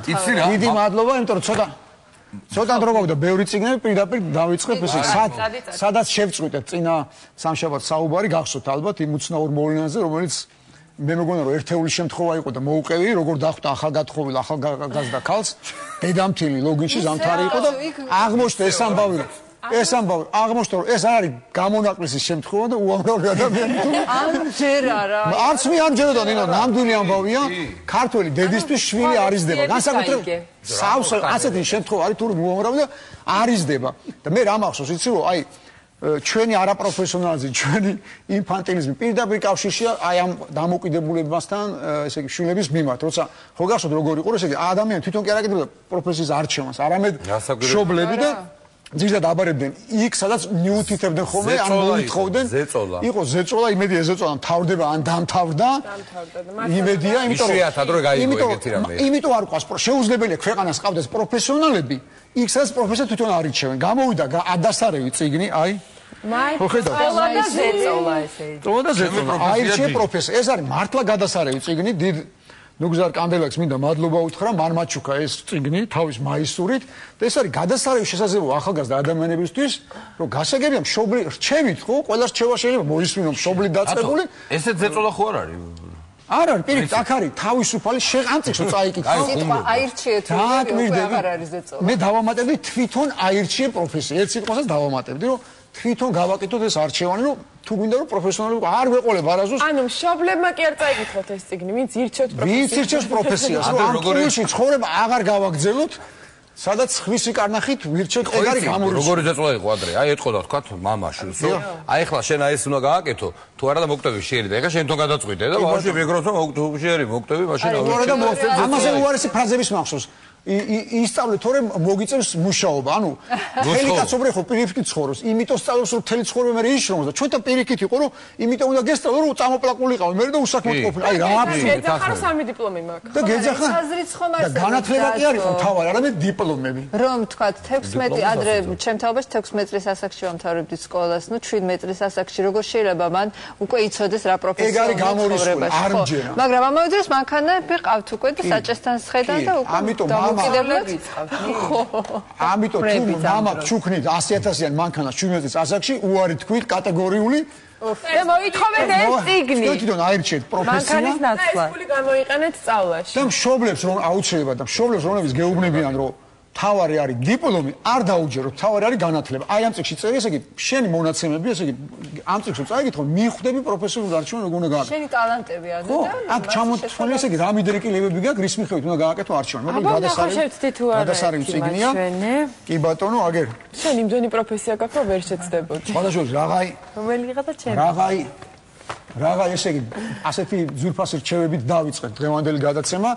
დიდი მადლობა, იმიტომ რომ ცოტა დრო გავიდა ბევრი წიგნები პირდაპირ დავიწყებ ესე სადაც შევწყვიტეთ წინა სამშაბათს საუბარი გახსოვთ ალბათ იმ უცნაურ მოვლენაზე რომელიც მე მეგონა რომ ერთეული შემთხვევა იყო და მოუყევი როგორ დახვდა ახალგათხოვილ ახალგაზრდა ქალს დედამთილი ლოგინში ზამთარი იყო და აღმოჩნდა ეს ამბავი აღმოჩნდა რომ ეს არის გამონაკლისის შემთხვევა და უამრავი ადამიანი ამჯერ არა არც მე ამჯეროდა ნინო ნამდვილი ამბავია ქართველი დედისთვის შვილი არიზდება განსაკუთრებით სავსე ასეთი შემთხვევა არის თუ უამრავი და არიზდება და მე რა მახსოვს იცი რომ აი ჩვენი არაპროფესიონალიზმი ჩვენი ინფანტილიზმი პირდაპირ კავშირშია აი ამ დამოკიდებულებასთან ესე იგი შვილების მიმართ როცა ხო გახსოვთ როგორ იყო ესე იგი ადამიანი თვითონ კი არ აკეთებდა პროფესიის არჩევანს არამედ მშობლები და ზოგადად აბარებდნენ იქ სადაც ნიუთითებდნენ ხოლმე ან მოითხოვდნენ იყო ზეწოლა იმედია ზეწოლა მთავრდება ან დამთავრდა იმედია იმიტომ არ ყავს შეუძლებელია ქვეყანას ყავდეს პროფესიონალები იქ სადაც პროფესია თვითონ არიჩევენ გამოვიდა ადასარევი წიგნი აი ზეწოლა ესე იგი აირჩიე პროფესია ეს არის მართლა გადასარევი წიგნი დიდ ნუგზარ კანდელაკს მინდა მადლობა უთხრა მან მაჩუკა ეს წიგნი თავის მაისურით და ეს არის გადასარევი შესაძლებლობა ახალგაზრდა ადამიანებისთვის რომ გასაგებია მშობლი რჩევით ხო ყველა რჩევა შეიძლება მოისმინო მშობლი დაწყებული ესეც ზეწოლა ხო არ არის არ არის პირიქით აქ არის თავისუფალი ამწიქს რომ წაიკითხო სიტყვა აირჩიეთ აღარ არის ზეწოლა მე დავამატებდი თვითონ აირჩიე პროფესია ერთ სიტყვასაც დავამატებდი რომ თვითონ გავაკეთოთ ეს არჩევანი რომ თუ გვინდა რომ პროფესიონალი არ ვეყოლებ არასდროს ანუ მშობლებმა კი არ წაიკითხოთ ეს წიგნი ვინც ირჩევთ პროფესიას ვინც ირჩევს პროფესიას რომ ამ ყოველში ცხოვრება აღარ გავაგრძელოთ სადაც ხვისი კარნახით ვირჩევთ ეგ არის გამორიცხული როგორი ზეწოლა იყო ადრე აი ეთქოდა თქვა მამაშვილს რომ აი ახლა შენ აი ეს უნდა გააკეთო თუ არა და მოკვდები შეერი და ეხლა შენ თვითონ გადაწყვიტე და ბავშვი ვეგროს რომ შეერი მოკვდები მაშინ ამაზე უარესი ფრაზების მახსოვს ისწავლე თორე მოგიწევს მუშაობა ანუ ხელი კაცობრე ხო პირიქით ცხოვრობს იმიტომ სწავლობს რომ თელი ცხოვრება მე იშრომოს და ჩვენთან პირიქით იყო რომ იმიტომ უნდა გესწავლო რომ წამოპლაკულიყავი მე და უსაქმოდ ყოფილი აი რა აბსურდი გეძახარ სამი დიპლომი მაქვს და გეძახარ აზრიც ხომ და განათლება კი არის ხო თავი არამედ დიპლომები რომ თქვა 16 ადრე ჩემ თაობაში 16 წლის ასაკში ვამთავრებდი სკოლას ნუ 17 წლის ასაკში როგორ შეიძლება მან უკვე იცოდეს რა პროფესია ეგ არის გამორიცხული არ მჯერა მაგრამ ამავე დროს მანქანები ყავთ უკვე და საჭესთან სხედან და უკვე ამიტომ ამიტომ თუ მამა ჩუქნით 100,000-იან მანქანას 17 წლის ასაკში უარი თქვით კატეგორიული და მოითხოვეთ ეს წიგნი თვითონ აირჩიეთ პროფესია მანქანის ნაცვლად ეს ფული გამოიყენეთ სწავლაში და მშობლებს რომ აუცილებლად და მშობლებს რომლებიც გეუბნებიან რომ თავარი არის დიპლომი არ დაუჯერო თავარი არის განათლება აი ამ წიგნში წერია ესე იგი შენი მონაცემები ესე იგი ამ წიგნში წაიგეთ რომ მიხვდები პროფესიულ არჩევანს როგორ უნდა გააკეთო შენი ტალანტები არის და აქ ჩამოთვლილი ესე იგი რა მიდრეკილებები გაქვს რის მიხედვით უნდა გააკეთო არჩევანი მოკლედ გადასარევი წიგნია კი ბატონო აგერ შენ იმდენი პროფესია გაქვს რომ ვერ შეცდებოდი სხვადასხვა რაღაცა რომელიღა და ჩემი რაღაცა ესე იგი ასეთი ძვირფასი რჩევებით დავიწყეთ დღევანდელი გადაცემა